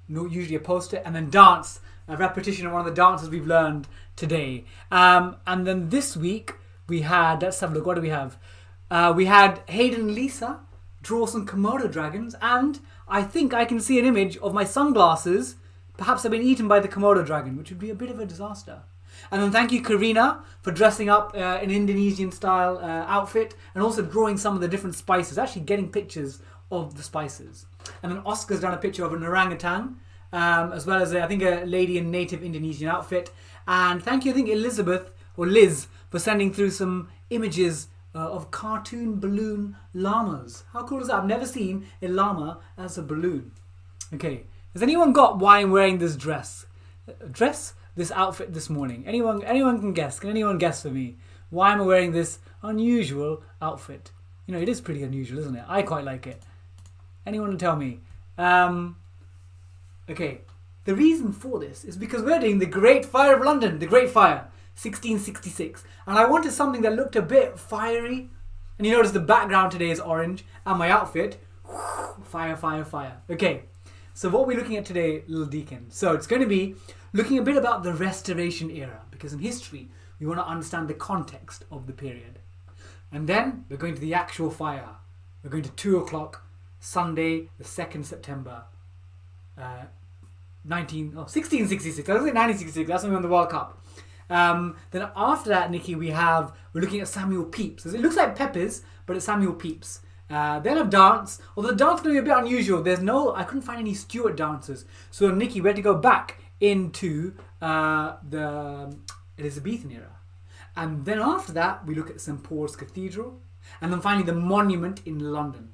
usually a poster, and then dance, a repetition of one of the dances we've learned today. And then this week we had, let's have a look, what do we have? We had Hayden and Lisa draw some Komodo dragons, and I think I can see an image of my sunglasses perhaps have been eaten by the Komodo dragon, which would be a bit of a disaster. And then thank you, Karina, for dressing up in Indonesian style outfit and also drawing some of the different spices, actually getting pictures of the spices. And then Oscar's done a picture of an orangutan, as well as, I think, a lady in native Indonesian outfit. And thank you, I think, Elizabeth, or Liz, for sending through some images of cartoon balloon llamas. How cool is that? I've never seen a llama as a balloon. Okay, has anyone got why I'm wearing this this outfit this morning? Anyone can guess? Can anyone guess for me why am I wearing this unusual outfit? You know, it is pretty unusual, isn't it? I quite like it. Anyone tell me? Okay, the reason for this is because we're doing the Great Fire of London, the Great Fire, 1666. And I wanted something that looked a bit fiery. And you notice the background today is orange, and my outfit, fire, fire, fire. Okay, so what we're looking at today, Little Deacon. So it's going to be looking a bit about the Restoration era, because in history, we want to understand the context of the period. And then we're going to the actual fire. We're going to 2 o'clock, Sunday, the 2nd September, 1666. I was saying 1966, that's when we won the World Cup. Then after that, Nikki, we're looking at Samuel Pepys. It looks like Pepys, but it's Samuel Pepys. Then a dance, although the dance is going to be a bit unusual. I couldn't find any Stuart dancers. So Nikki, we had to go back into the Elizabethan era. And then after that, we look at St. Paul's Cathedral. And then finally, the monument in London.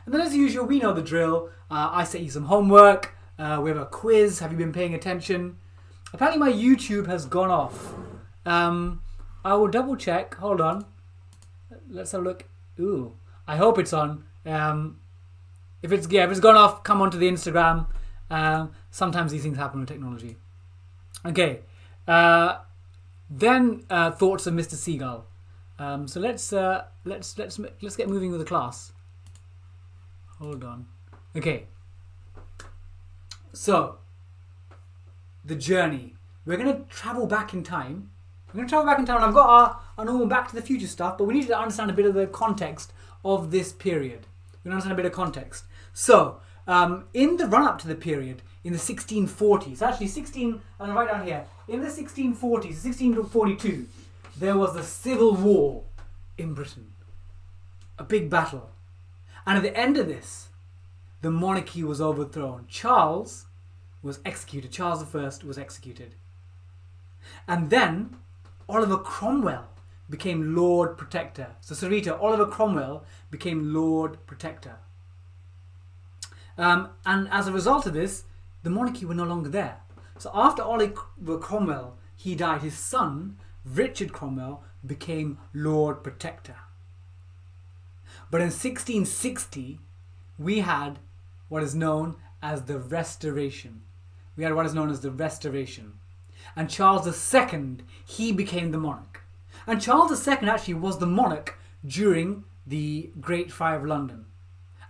And then as usual, we know the drill. I set you some homework. We have a quiz. Have you been paying attention? Apparently my YouTube has gone off. I will double check. Hold on. Let's have a look. Ooh, I hope it's on. If it's gone off, come onto the Instagram. Sometimes these things happen with technology. Okay. Then thoughts of Mr. Seagull. So let's get moving with the class. Hold on. Okay. So the journey. We're going to travel back in time. And I've got our normal Back to the Future stuff, but we need to understand a bit of the context of this period. We understand a bit of context. So, in the run-up to the period, in the 1640s, actually I'm going to write down here, in the 1640s, 1642, there was the Civil War in Britain. A big battle. And at the end of this, the monarchy was overthrown. Charles was executed. Charles I was executed. And then Oliver Cromwell became Lord Protector. So Sarita, Oliver Cromwell became Lord Protector. And as a result of this, the monarchy were no longer there. So after Oliver Cromwell, he died, his son, Richard Cromwell, became Lord Protector. But in 1660, we had what is known as the Restoration. And Charles II, he became the monarch. And Charles II actually was the monarch during the Great Fire of London.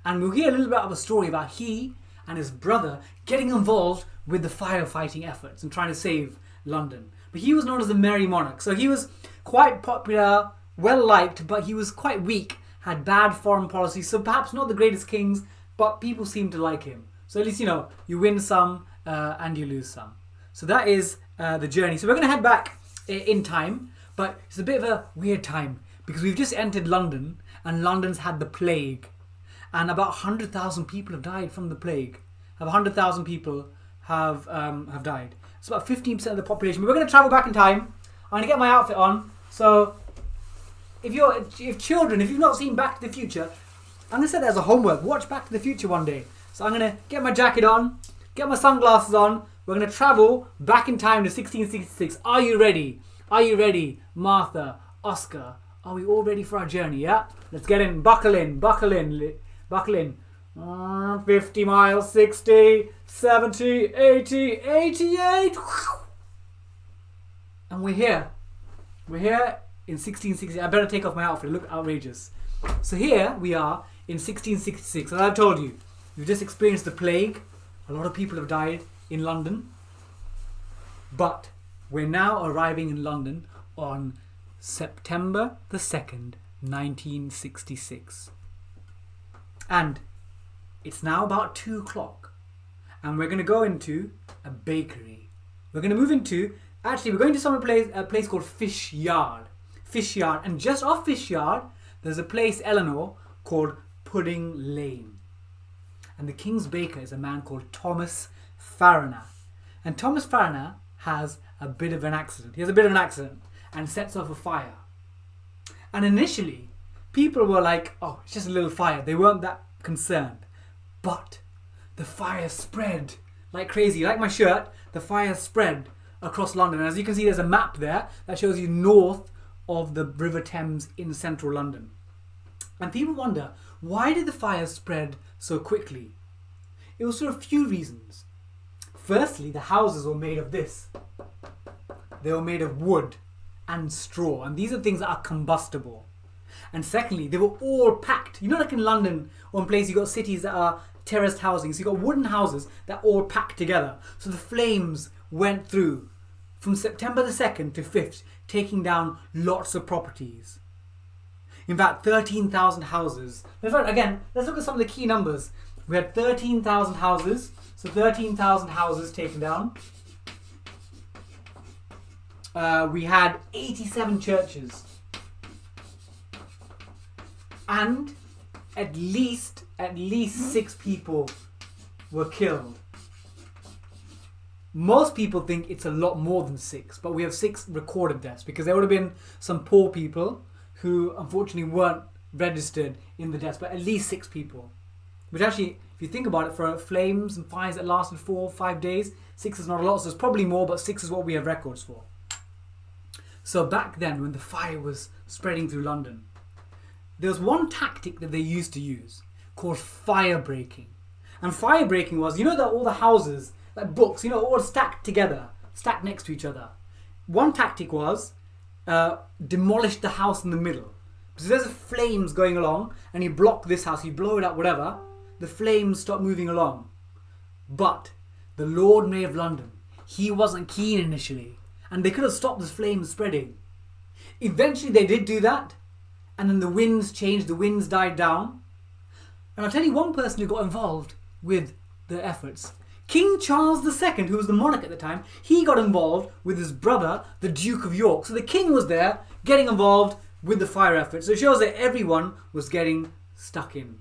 And we'll hear a little bit of a story about he and his brother getting involved with the firefighting efforts and trying to save London. But he was known as the Merry Monarch. So he was quite popular, well liked, but he was quite weak, had bad foreign policy, so perhaps not the greatest kings, but people seemed to like him. So at least, you win some and you lose some. So that is the journey. So we're going to head back in time, but it's a bit of a weird time because we've just entered London and London's had the plague. And about 100,000 people have died from the plague. 100,000 people have died. It's about 15% of the population. But we're going to travel back in time. I'm going to get my outfit on. So if you've not seen Back to the Future, I'm going to set that as a homework. Watch Back to the Future one day. So I'm going to get my jacket on, get my sunglasses on. We're going to travel back in time to 1666. Are you ready? Are you ready? Martha, Oscar, are we all ready for our journey? Yeah? Let's get in. Buckle in. 50 miles, 60, 70, 80, 88. And we're here. We're here in 1660. I better take off my outfit. Look outrageous. So here we are in 1666. As I've told you, we've just experienced the plague. A lot of people have died in London. But we're now arriving in London on September the 2nd, 1966. And it's now about 2 o'clock. And we're going to go into a bakery. We're going to move into... Actually, we're going to a place called Fish Yard. Fish Yard. And just off Fish Yard, there's a place, Eleanor, called Pudding Lane. And the King's baker is a man called Thomas Fariner. And Thomas Fariner has a bit of an accident. He has a bit of an accident and sets off a fire. And initially, people were like, oh, it's just a little fire. They weren't that concerned. But the fire spread like crazy. Like my shirt, the fire spread across London. And as you can see, there's a map there that shows you north of the River Thames in central London. And people wonder, why did the fire spread so quickly? It was for a few reasons. Firstly, the houses were made of this. They were made of wood and straw. And these are things that are combustible. And secondly, they were all packed. You know, like in London or in places, you've got cities that are terraced housing. So you've got wooden houses that are all packed together. So the flames went through from September the 2nd to 5th, taking down lots of properties. In fact, 13,000 houses. In fact, again, let's look at some of the key numbers. We had 13,000 houses. So 13,000 houses taken down. We had 87 churches. And at least 6 people were killed. Most people think it's a lot more than 6, but we have 6 recorded deaths because there would have been some poor people who unfortunately weren't registered in the deaths, but at least 6 people. Which actually, if you think about it, for flames and fires that lasted 4 or 5 days, 6 is not a lot, so there's probably more, but 6 is what we have records for. So back then, when the fire was spreading through London, there was one tactic that they used to use called fire breaking. And fire breaking was, you know that all the houses, like books, you know, all stacked together, stacked next to each other. One tactic was demolish the house in the middle. So there's flames going along and you block this house, you blow it up, whatever, the flames stop moving along. But the Lord Mayor of London, he wasn't keen initially, and they could have stopped the flames spreading. Eventually they did do that, and then the winds changed, the winds died down. And I'll tell you one person who got involved with the efforts. King Charles II, who was the monarch at the time, he got involved with his brother, the Duke of York. So the king was there getting involved with the fire effort. So it shows that everyone was getting stuck in.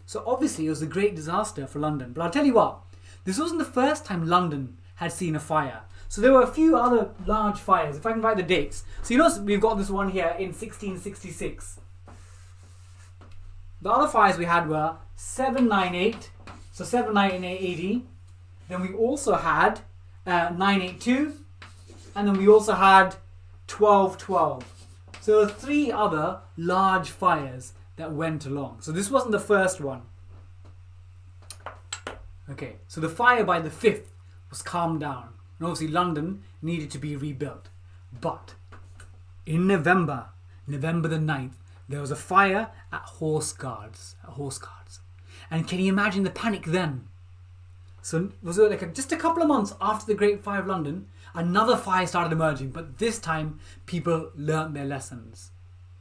So obviously it was a great disaster for London. But I'll tell you what, this wasn't the first time London had seen a fire. So there were a few other large fires, if I can write the dates. So you know we've got this one here in 1666. The other fires we had were 798, so 798 AD. Then we also had 982, and then we also had 1212. So there were 3 other large fires that went along. So this wasn't the first one. Okay, so the fire by the 5th was calmed down. And obviously London needed to be rebuilt. But in November the 9th, there was a fire at Horse Guards. And can you imagine the panic then? So was it like just a couple of months after the Great Fire of London, another fire started emerging, but this time people learnt their lessons.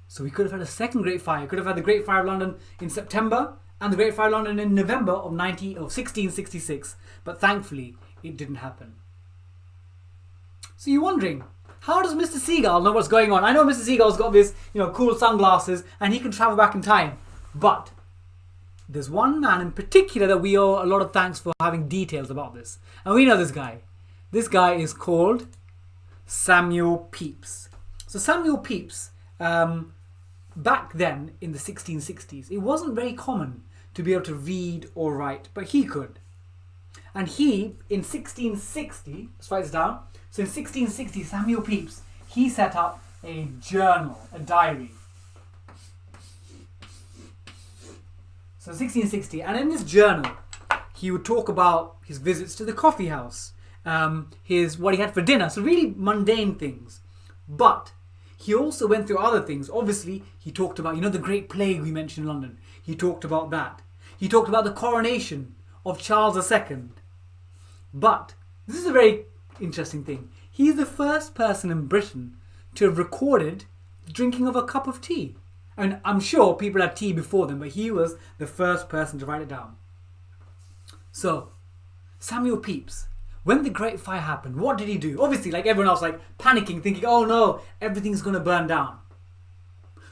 So we could have had a second Great Fire. Could have had the Great Fire of London in September and the Great Fire of London in November of 1666. But thankfully, it didn't happen. So you're wondering, how does Mr. Seagull know what's going on? I know Mr. Seagull's got this, cool sunglasses and he can travel back in time. But there's one man in particular that we owe a lot of thanks for having details about this. And we know this guy. This guy is called Samuel Pepys. So Samuel Pepys, back then in the 1660s, it wasn't very common to be able to read or write, but he could. And he, in 1660, let's write this down. So in 1660, Samuel Pepys, he set up a journal, a diary. So 1660, and in this journal, he would talk about his visits to the coffee house, what he had for dinner, so really mundane things. But he also went through other things. Obviously, he talked about, the Great Plague we mentioned in London. He talked about that. He talked about the coronation of Charles II. But this is a very interesting thing. He's the first person in Britain to have recorded the drinking of a cup of tea. And I'm sure people had tea before them, but he was the first person to write it down. So, Samuel Pepys, when the Great Fire happened, what did he do? Obviously, like everyone else, like panicking, thinking, oh no, everything's going to burn down.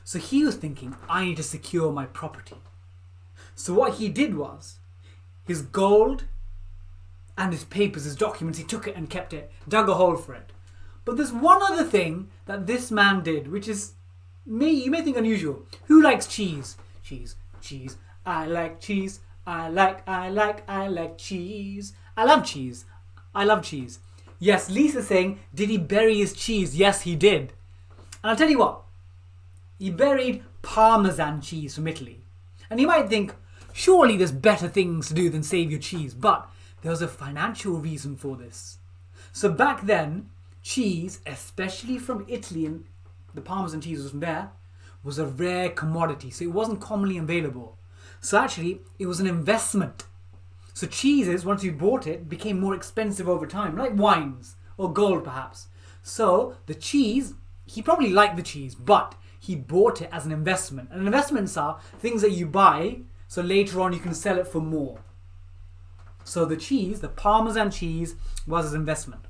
So he was thinking, I need to secure my property. So what he did was, his gold and his papers, his documents, he took it and kept it, dug a hole for it. But there's one other thing that this man did, which is, you may think unusual. Who likes cheese? Cheese, cheese. I like cheese. I like cheese. I love cheese. I love cheese. Yes, Lisa's saying, did he bury his cheese? Yes, he did. And I'll tell you what. He buried Parmesan cheese from Italy. And you might think, surely there's better things to do than save your cheese. But there was a financial reason for this. So back then, cheese, especially from Italy, and the Parmesan cheese was from there, was a rare commodity. So it wasn't commonly available. So actually, it was an investment. So cheeses, once you bought it, became more expensive over time, like wines or gold perhaps. So the cheese, he probably liked the cheese, but he bought it as an investment. And investments are things that you buy, so later on you can sell it for more. So the cheese, the Parmesan cheese, was his investment.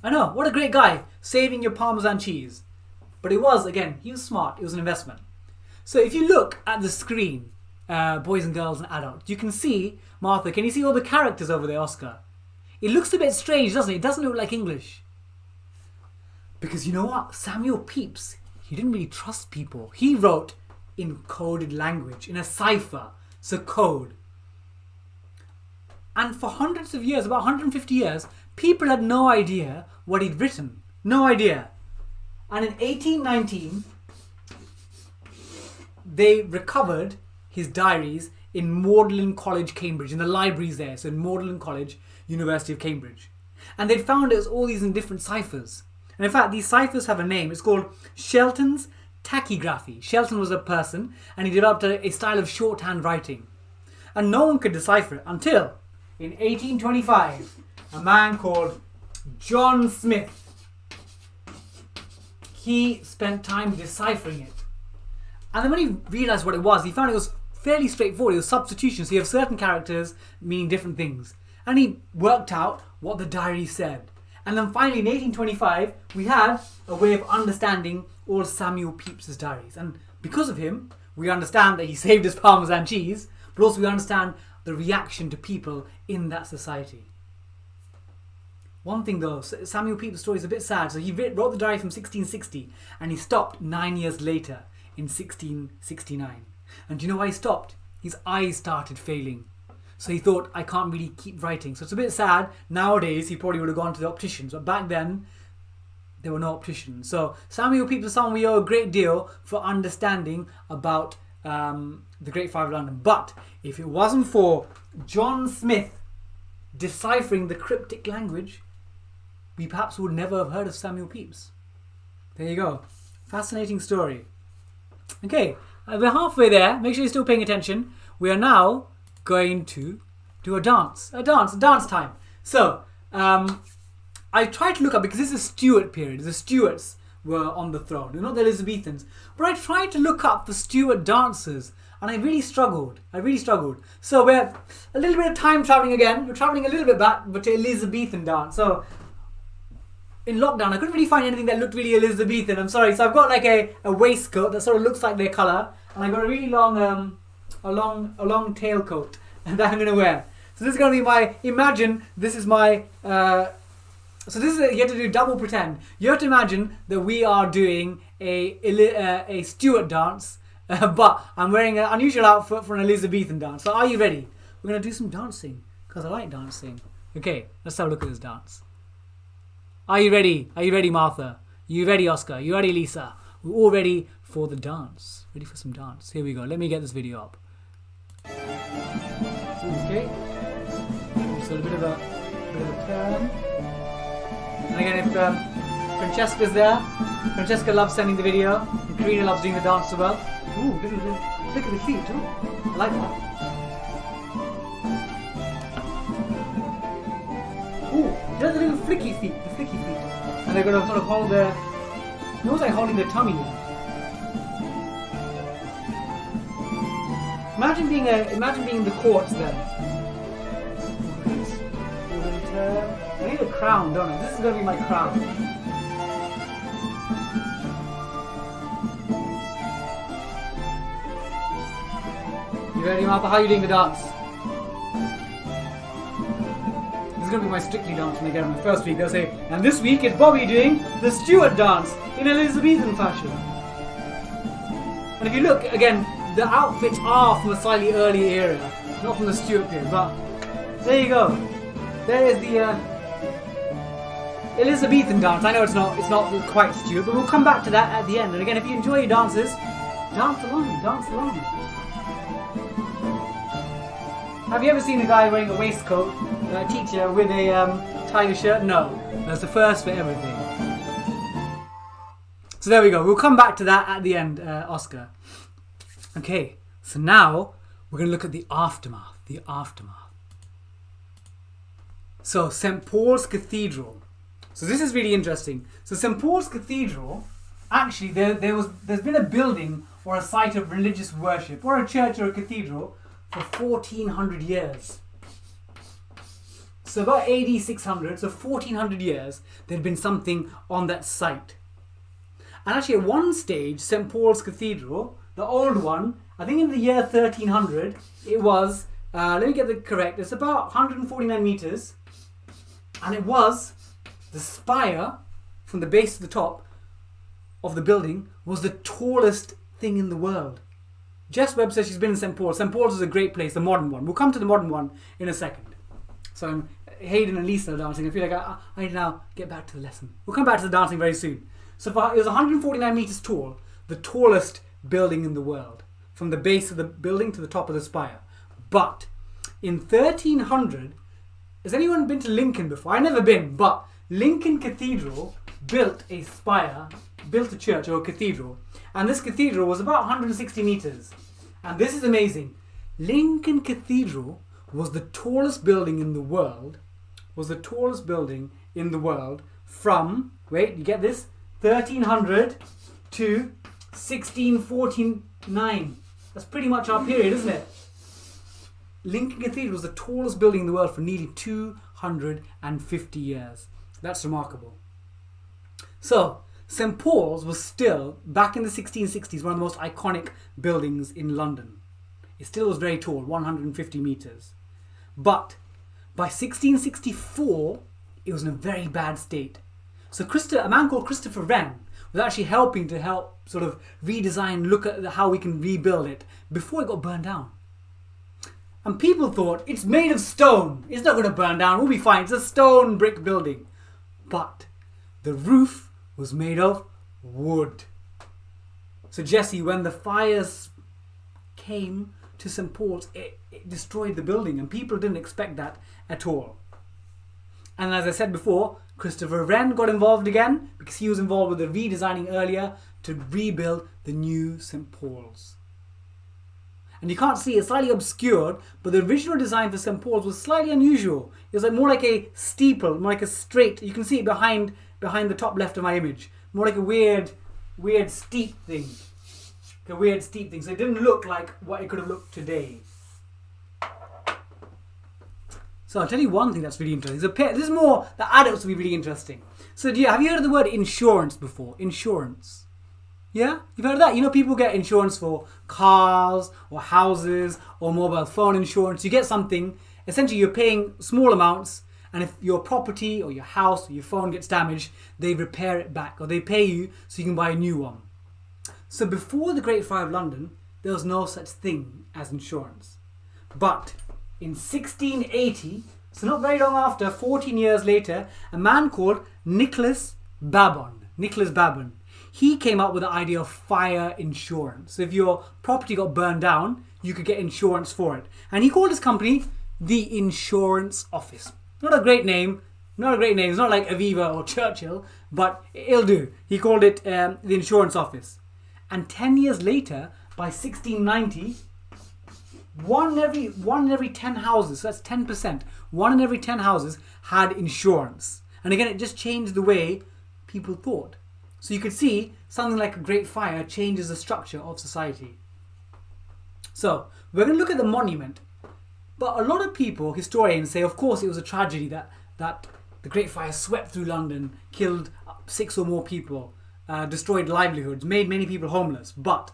I know, what a great guy, saving your Parmesan cheese. But it was, again, he was smart, it was an investment. So if you look at the screen, boys and girls and adults, you can see, Martha, can you see all the characters over there, Oscar? It looks a bit strange, doesn't it? It doesn't look like English. Because you know what? Samuel Pepys, he didn't really trust people. He wrote in coded language, in a cipher, so code. And for hundreds of years, about 150 years, people had no idea what he'd written. No idea. And in 1819, they recovered his diaries in Magdalen College, Cambridge, in the libraries there. So in Magdalen College, University of Cambridge. And they'd found it as all these in different ciphers. And in fact, these ciphers have a name. It's called Shelton's tachygraphy. Shelton was a person, and he developed a style of shorthand writing. And no one could decipher it until, in 1825, a man called John Smith, he spent time deciphering it. And then when he realized what it was, he found it was fairly straightforward. It was substitution. So you have certain characters meaning different things. And he worked out what the diary said. And then finally in 1825, we had a way of understanding all Samuel Pepys' diaries. And because of him, we understand that he saved his Parmesan cheese, but also we understand the reaction to people in that society. One thing though, Samuel Pepys' story is a bit sad. So he wrote the diary from 1660 and he stopped 9 years later in 1669. And do you know why he stopped? His eyes started failing. So he thought, I can't really keep writing. So it's a bit sad. Nowadays, he probably would have gone to the opticians. But back then, there were no opticians. So Samuel Pepys is someone we owe a great deal for understanding about the Great Fire of London. But if it wasn't for John Smith deciphering the cryptic language, we perhaps would never have heard of Samuel Pepys. There you go. Fascinating story. Okay, we're halfway there. Make sure you're still paying attention. We are now going to do a dance time. So I tried to look up, because this is Stuart period, the Stuarts were on the throne, not the Elizabethans, but I tried to look up the Stuart dancers and I really struggled. So we're a little bit of time travelling again. We're travelling a little bit back, but to Elizabethan dance. So in lockdown, I couldn't really find anything that looked really Elizabethan. I'm sorry. So I've got like a waistcoat that sort of looks like their colour, and I've got a really long a long tailcoat that I'm going to wear. So this is going to be my, imagine this is my, so this is, you have to do double pretend. You have to imagine that we are doing a Stuart dance, but I'm wearing an unusual outfit for an Elizabethan dance. So are you ready? We're going to do some dancing, because I like dancing. Okay, let's have a look at this dance. Are you ready? Are you ready, Martha? You ready, Oscar? You ready, Lisa? We're all ready for the dance. Ready for some dance. Here we go. Let me get this video up. Okay. So a bit of a turn. And again, if Francesca's there, Francesca loves sending the video, and Karina loves doing the dance as well. Ooh, little flick of the feet too. I like that. They're the little flicky feet, and they're gonna sort of hold their, it looks like holding their tummy in. Imagine being in the courts then. I need a crown, don't I? This is gonna be my crown. You ready, Martha? How are you doing the dance? This is going to be my Strictly dance when I get on the first week. They'll say, and this week it's Bobby doing the Stuart dance in Elizabethan fashion. And if you look, again, the outfits are from a slightly earlier era, not from the Stuart period, but there you go. There is the Elizabethan dance. I know it's not quite Stuart, but we'll come back to that at the end. And again, if you enjoy your dances, dance along. Have you ever seen a guy wearing a waistcoat, a teacher with a tiger shirt? No. That's the first for everything. So there we go. We'll come back to that at the end, Oscar. Okay, so now we're going to look at the aftermath. So St. Paul's Cathedral. So this is really interesting. So St. Paul's Cathedral, actually there's been a building or a site of religious worship or a church or a cathedral for 1400 years. So about AD 600, so 1400 years, there'd been something on that site. And actually at one stage, St. Paul's Cathedral, the old one, I think in the year 1300, it was, let me get the correct, it's about 149 meters. And it was, the spire from the base to the top of the building was the tallest thing in the world. Jess Webb says she's been in St. Paul's. St. Paul's is a great place, the modern one. We'll come to the modern one in a second. So Hayden and Lisa are dancing. I feel like I need to now get back to the lesson. We'll come back to the dancing very soon. So it was 149 meters tall, the tallest building in the world, from the base of the building to the top of the spire. But in 1300, has anyone been to Lincoln before? I've never been, but Lincoln Cathedral built a spire, built a church or a cathedral, and this cathedral was about 160 meters. And this is amazing. Lincoln Cathedral was the tallest building in the world, from, wait, you get this? 1300 to 1649. That's pretty much our period, isn't it? Lincoln Cathedral was the tallest building in the world for nearly 250 years. That's remarkable. So, St. Paul's was still, back in the 1660s, one of the most iconic buildings in London. It still was very tall, 150 meters. But by 1664, it was in a very bad state. So a man called Christopher Wren was actually helping to help sort of redesign, look at how we can rebuild it before it got burned down. And people thought, it's made of stone. It's not going to burn down. We'll be fine. It's a stone brick building. But the roof was made of wood. So Jesse, when the fires came to St. Paul's, it destroyed the building, and people didn't expect that at all. And as I said before, Christopher Wren got involved again because he was involved with the redesigning earlier to rebuild the new St. Paul's. And you can't see, it's slightly obscured, but the original design for St. Paul's was slightly unusual. It was like more like a steeple, more like a straight. You can see it behind the top left of my image. More like a weird steep thing. So it didn't look like what it could have looked today. So I'll tell you one thing that's really interesting. This is more, the adults will be really interesting. So have you heard of the word insurance before? Insurance. Yeah? You've heard of that? You know, people get insurance for cars or houses or mobile phone insurance. You get something, essentially you're paying small amounts, and if your property or your house or your phone gets damaged, they repair it back, or they pay you so you can buy a new one. So before the Great Fire of London, there was no such thing as insurance. But in 1680, so not very long after, 14 years later, a man called Nicholas Babon, he came up with the idea of fire insurance. So if your property got burned down, you could get insurance for it. And he called his company the Insurance Office. Not a great name. It's not like Aviva or Churchill, but it'll do. He called it the Insurance Office. And 10 years later, by 1690, one in every 10 houses, so that's 10%. 1 in every 10 houses had insurance. And again, it just changed the way people thought. So you could see something like a Great Fire changes the structure of society. So we're going to look at the monument. But a lot of people, historians, say, of course, it was a tragedy that the Great Fire swept through London, killed 6 or more people, destroyed livelihoods, made many people homeless. But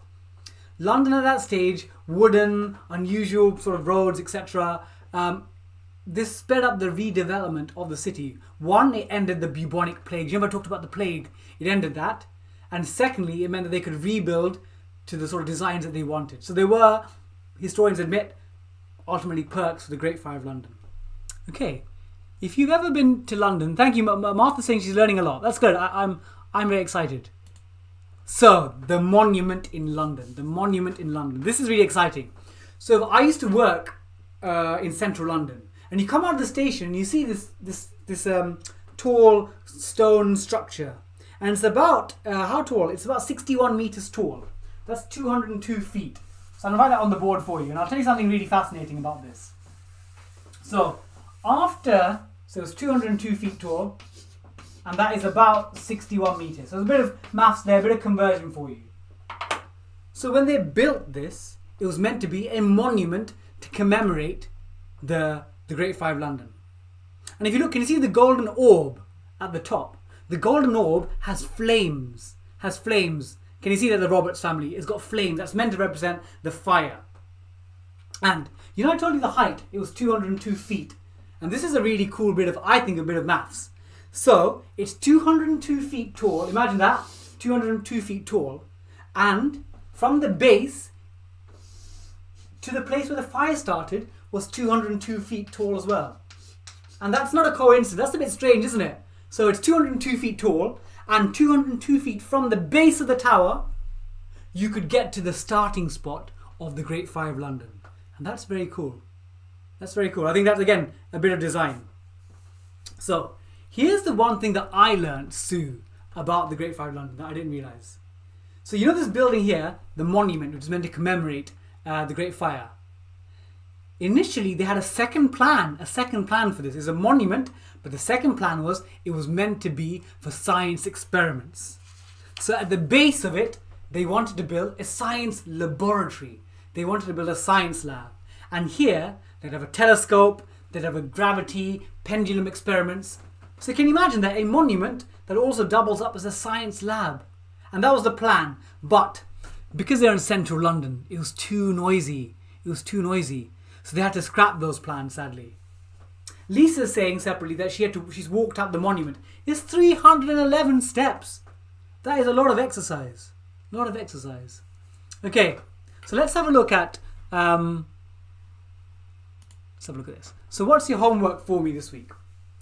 London at that stage, wooden, unusual sort of roads, etc. This sped up the redevelopment of the city. One, it ended the bubonic plague. You remember I talked about the plague? It ended that. And secondly, it meant that they could rebuild to the sort of designs that they wanted. So there were, historians admit, ultimately perks for the Great Fire of London. Okay, if you've ever been to London, thank you. Martha's saying she's learning a lot. That's good. I'm very excited. So, the monument in London. The monument in London. This is really exciting. So, I used to work in central London. And you come out of the station and you see this tall stone structure. And it's about, how tall? It's about 61 meters tall. That's 202 feet. So I'm going to write that on the board for you. And I'll tell you something really fascinating about this. So it's 202 feet tall. And that is about 61 meters. So there's a bit of maths there, a bit of conversion for you. So when they built this, it was meant to be a monument to commemorate the Great Fire of London. And if you look, can you see the golden orb at the top? The golden orb has flames. Can you see that the Roberts family has got flames? That's meant to represent the fire. And you know I told you the height, it was 202 feet. And this is a really cool bit of, I think, a bit of maths. So it's 202 feet tall. Imagine that, 202 feet tall. And from the base to the place where the fire started was 202 feet tall as well. And that's not a coincidence. That's a bit strange, isn't it? So it's 202 feet tall, and 202 feet from the base of the tower, you could get to the starting spot of the Great Fire of London. And that's very cool. That's very cool. I think that's, again, a bit of design. So here's the one thing that I learned, Sue, about the Great Fire of London that I didn't realise. So you know this building here, the monument, which is meant to commemorate the Great Fire. Initially, they had a second plan for this. It's a monument, but the second plan was it was meant to be for science experiments. So at the base of it, they wanted to build a science laboratory. They wanted to build a science lab. And here, they'd have a telescope, they'd have a gravity, pendulum experiments. So can you imagine that? A monument that also doubles up as a science lab. And that was the plan. But because they're in central London, it was too noisy. So they had to scrap those plans, sadly. Lisa's saying separately that she's walked up the monument. It's 311 steps. That is a lot of exercise. Okay, so let's have a look at this. So what's your homework for me this week?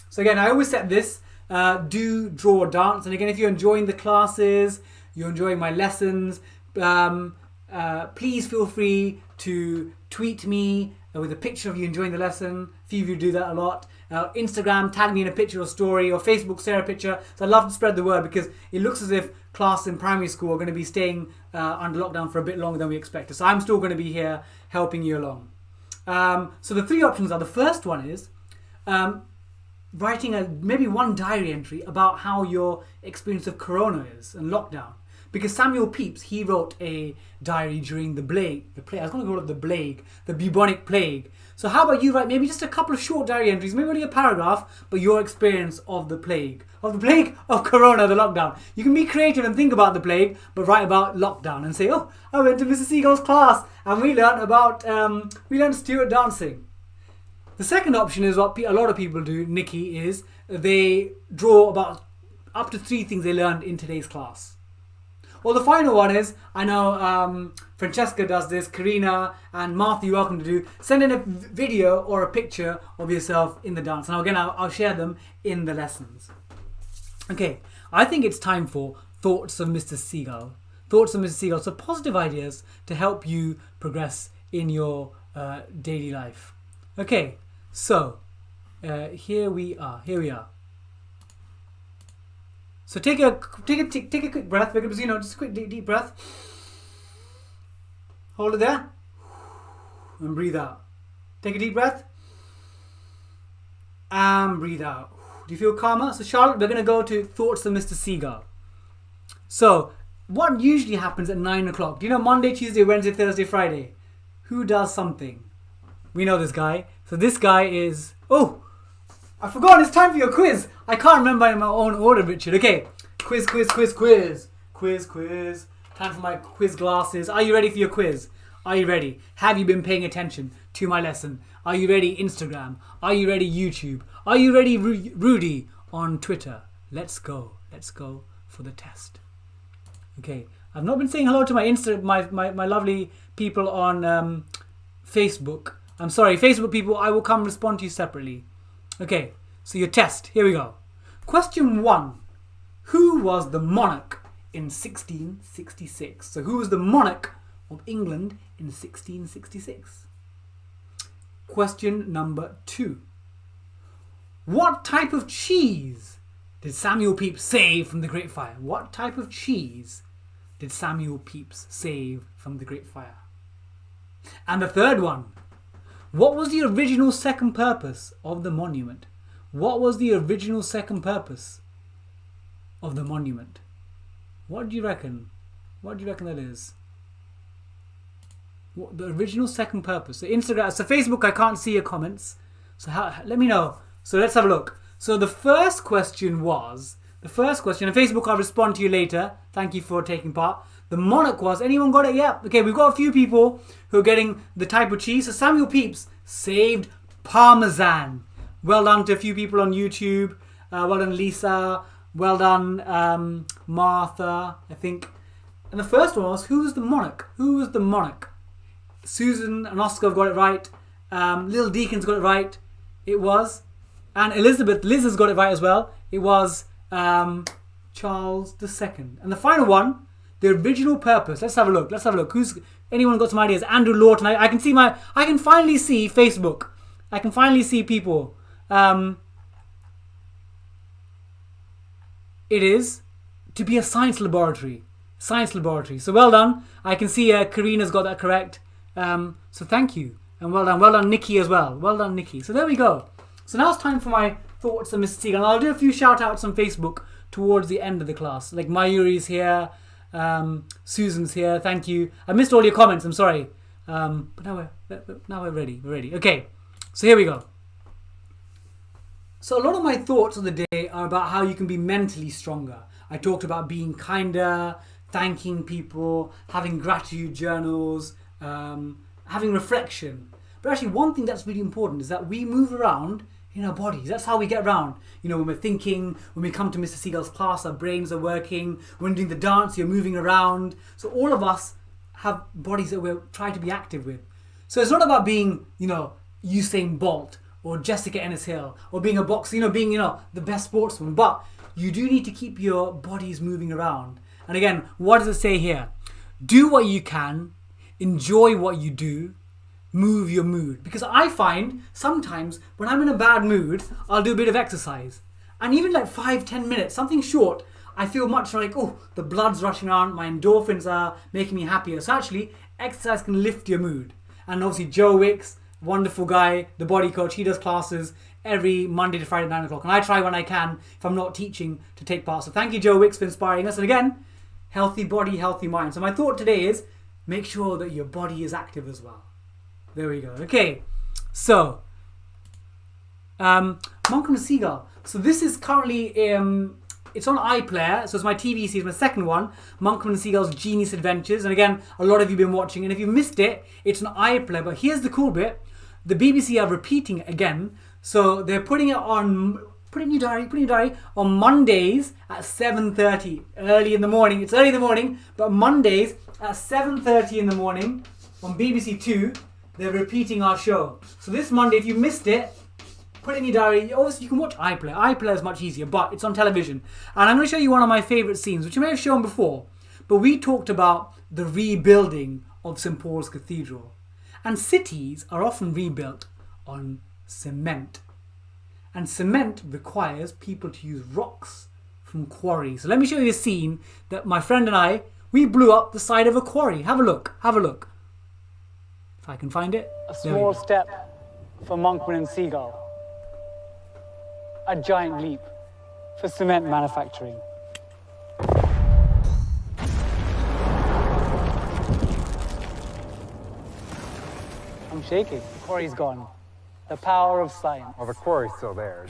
So again, I always set this, do, draw, dance. And again, if you're enjoying the classes, you're enjoying my lessons, please feel free to tweet me with a picture of you enjoying the lesson. A few of you do that a lot. Instagram, tag me in a picture or story, or Facebook, share a picture. So I'd love to spread the word because it looks as if classes in primary school are going to be staying under lockdown for a bit longer than we expected. So I'm still going to be here helping you along. So the 3 options are, the first one is writing maybe one diary entry about how your experience of Corona is and lockdown. Because Samuel Pepys, he wrote a diary during the plague. I was going to call it the bubonic plague. So how about you write maybe just a couple of short diary entries, maybe only a paragraph, but your experience of the plague of Corona, the lockdown. You can be creative and think about the plague, but write about lockdown and say, oh, I went to Mr. Seagull's class and we learned Stuart dancing. The second option is what a lot of people do, Nikki, is they draw about up to 3 things they learned in today's class. Or the final one is, I know Francesca does this, Karina and Martha, you're welcome to do. Send in a video or a picture of yourself in the dance. And again, I'll share them in the lessons. Okay, I think it's time for Thoughts of Mr. Seagull. Thoughts of Mr. Seagull. So positive ideas to help you progress in your daily life. Okay, so here we are. So take a quick breath, just a quick deep breath. Hold it there. and breathe out. Take a deep breath. And breathe out. Do you feel calmer? So Charlotte, we're going to go to thoughts of Mr. Seagull. So, what usually happens at 9 o'clock? Do you know Monday, Tuesday, Wednesday, Thursday, Friday? Who does something? We know this guy. So this guy is... Oh! I forgot, it's time for your quiz. I can't remember in my own order, Richard. Okay. Quiz. Time for my quiz glasses. Are you ready for your quiz? Are you ready? Have you been paying attention to my lesson? Are you ready, Instagram? Are you ready, YouTube? Are you ready, Rudy, on Twitter? Let's go. Let's go for the test. Okay. I've not been saying hello to my lovely people on Facebook. I'm sorry, Facebook people, I will come respond to you separately. Okay, so your test. Here we go. Question 1. Who was the monarch in 1666? So who was the monarch of England in 1666? Question number 2. What type of cheese did Samuel Pepys save from the Great Fire? What type of cheese did Samuel Pepys save from the Great Fire? And the third one. What was the original second purpose of the monument? What was the original second purpose of the monument? What do you reckon? What do you reckon that is? What, the original second purpose. So Instagram, so Facebook, I can't see your comments. So let me know. So let's have a look. So the first question was, and Facebook, I'll respond to you later. Thank you for taking part. The monarch was, anyone got it? Yeah. Okay, we've got a few people who are getting the type of cheese. So Samuel Pepys saved Parmesan. Well done to a few people on YouTube. Well done, Lisa. Well done, Martha, I think. And the first one was, who was the monarch? Who was the monarch? Susan and Oscar have got it right. Little Deacon's got it right. It was. And Elizabeth, Liz has got it right as well. It was Charles II. And the final one, the original purpose. Let's have a look. Who's anyone got some ideas? Andrew Lawton. I can finally see Facebook. I can finally see people. It is to be a science laboratory. So well done. I can see Karina's got that correct. So thank you. And well done Nikki as well. Well done Nikki. So there we go. So now it's time for my thoughts on Mr. Seagull. I'll do a few shout outs on Facebook towards the end of the class. Like Mayuri's here. Susan's here. Thank you. I missed all your comments. I'm sorry. But now we're ready. We're ready. Okay. So here we go. So a lot of my thoughts of the day are about how you can be mentally stronger. I talked about being kinder, thanking people, having gratitude journals, having reflection. But actually one thing that's really important is that we move around in our bodies. That's how we get around. You know, when we're thinking, when we come to Mr. Seagull's class, our brains are working. When we're doing the dance, you're moving around. So all of us have bodies that we're trying to be active with. So it's not about being, Usain Bolt or Jessica Ennis-Hill or being a boxer, being, the best sportsman. But you do need to keep your bodies moving around. And again, what does it say here? Do what you can, enjoy what you do, move your mood. Because I find sometimes when I'm in a bad mood, I'll do a bit of exercise. And even like 5-10 minutes, something short, I feel much like, the blood's rushing around, my endorphins are making me happier. So actually, exercise can lift your mood. And obviously Joe Wicks, wonderful guy, the body coach, he does classes every Monday to Friday at 9 o'clock. And I try when I can, if I'm not teaching, to take part. So thank you, Joe Wicks, for inspiring us. And again, healthy body, healthy mind. So my thought today is, make sure that your body is active as well. There we go. Okay, so Monk and the Seagull. So this is currently it's on iPlayer. So it's my TV series, my second one, Monk and the Seagull's Genius Adventures. And again, a lot of you've been watching. And if you missed it, it's on iPlayer. But here's the cool bit: the BBC are repeating it again. So they're putting it on. Put it in your diary. On Mondays at 7:30, early in the morning. It's early in the morning, but Mondays at 7:30 in the morning on BBC Two. They're repeating our show. So this Monday, if you missed it, put it in your diary. Obviously, you can watch iPlayer. iPlayer is much easier, but it's on television. And I'm going to show you one of my favourite scenes, which I may have shown before. But we talked about the rebuilding of St. Paul's Cathedral. And cities are often rebuilt on cement. And cement requires people to use rocks from quarries. So let me show you a scene that my friend and I, we blew up the side of a quarry. Have a look. If I can find it. A small step for Monkman and Seagull. A giant leap for cement manufacturing. I'm shaking. The quarry's gone. The power of science. Well, the quarry's still there.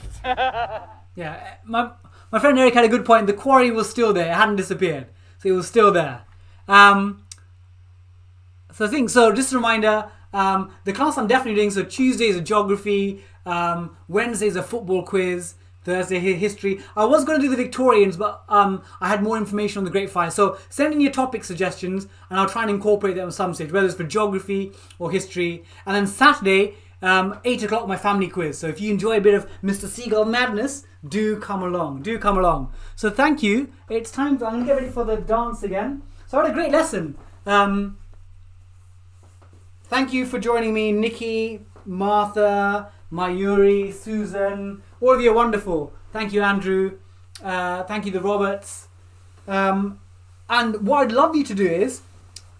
Yeah, my friend Eric had a good point. The quarry was still there. It hadn't disappeared. So it was still there. So just a reminder, the class I'm definitely doing, so Tuesday is a geography, Wednesday is a football quiz, Thursday history. I was going to do the Victorians, but I had more information on the Great Fire. So send in your topic suggestions and I'll try and incorporate them at some stage, whether it's for geography or history. And then Saturday, 8 o'clock, my family quiz. So if you enjoy a bit of Mr. Seagull madness, do come along. Do come along. So thank you. It's time I'm going to get ready for the dance again. So I had a great lesson. Thank you for joining me, Nikki, Martha, Mayuri, Susan. All of you are wonderful. Thank you, Andrew. Thank you, the Roberts. And what I'd love you to do is,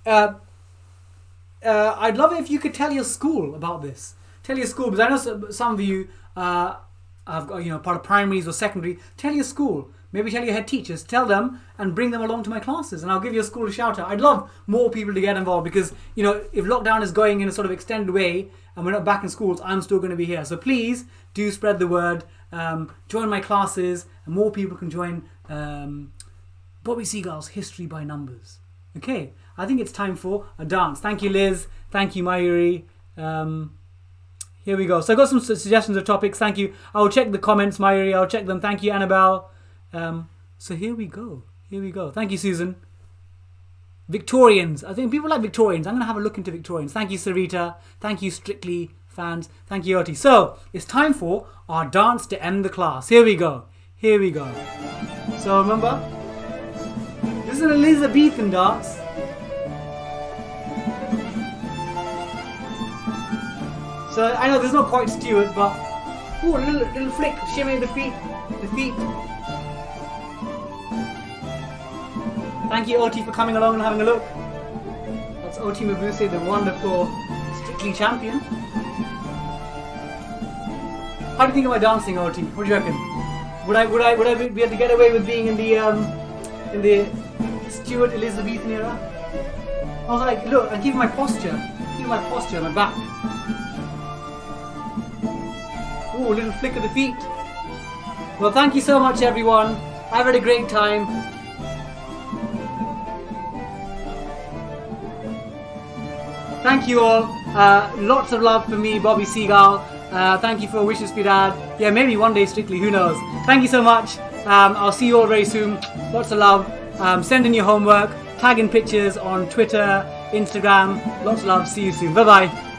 I'd love it if you could tell your school about this. Tell your school, because I know some of you have got, part of primaries or secondary. Tell your school. Maybe tell your head teachers. Tell them and bring them along to my classes, and I'll give your school a shout out. I'd love more people to get involved because, if lockdown is going in a sort of extended way and we're not back in schools, I'm still going to be here. So please do spread the word. Join my classes, and more people can join Bobby Seagull's History by Numbers. Okay, I think it's time for a dance. Thank you, Liz. Thank you, Mayuri. Here we go. So I got some suggestions of topics. Thank you. I'll check the comments, Mayuri. I'll check them. Thank you, Annabelle. So here we go. Here we go. Thank you, Susan. Victorians. I think people like Victorians. I'm going to have a look into Victorians. Thank you, Sarita. Thank you, Strictly fans. Thank you, Oti. So it's time for our dance to end the class. Here we go. Here we go. So remember, this is an Elizabethan dance. So I know there's not quite Stuart, but ooh, a little flick, shimmy the feet. Thank you, Oti, for coming along and having a look. That's Oti Mabuse, the wonderful Strictly champion. How do you think of my dancing, Oti? What do you reckon? Would I be able to get away with being in the Stuart Elizabethan era? I was like, look, I'm keeping my posture. My back. Ooh, a little flick of the feet. Well, thank you so much, everyone. I've had a great time. Thank you all. Lots of love for me, Bobby Seagull. Thank you for wishes for your dad. Yeah, maybe one day Strictly, who knows. Thank you so much. I'll see you all very soon. Lots of love. Send in your homework. Tag in pictures on Twitter, Instagram. Lots of love. See you soon. Bye-bye.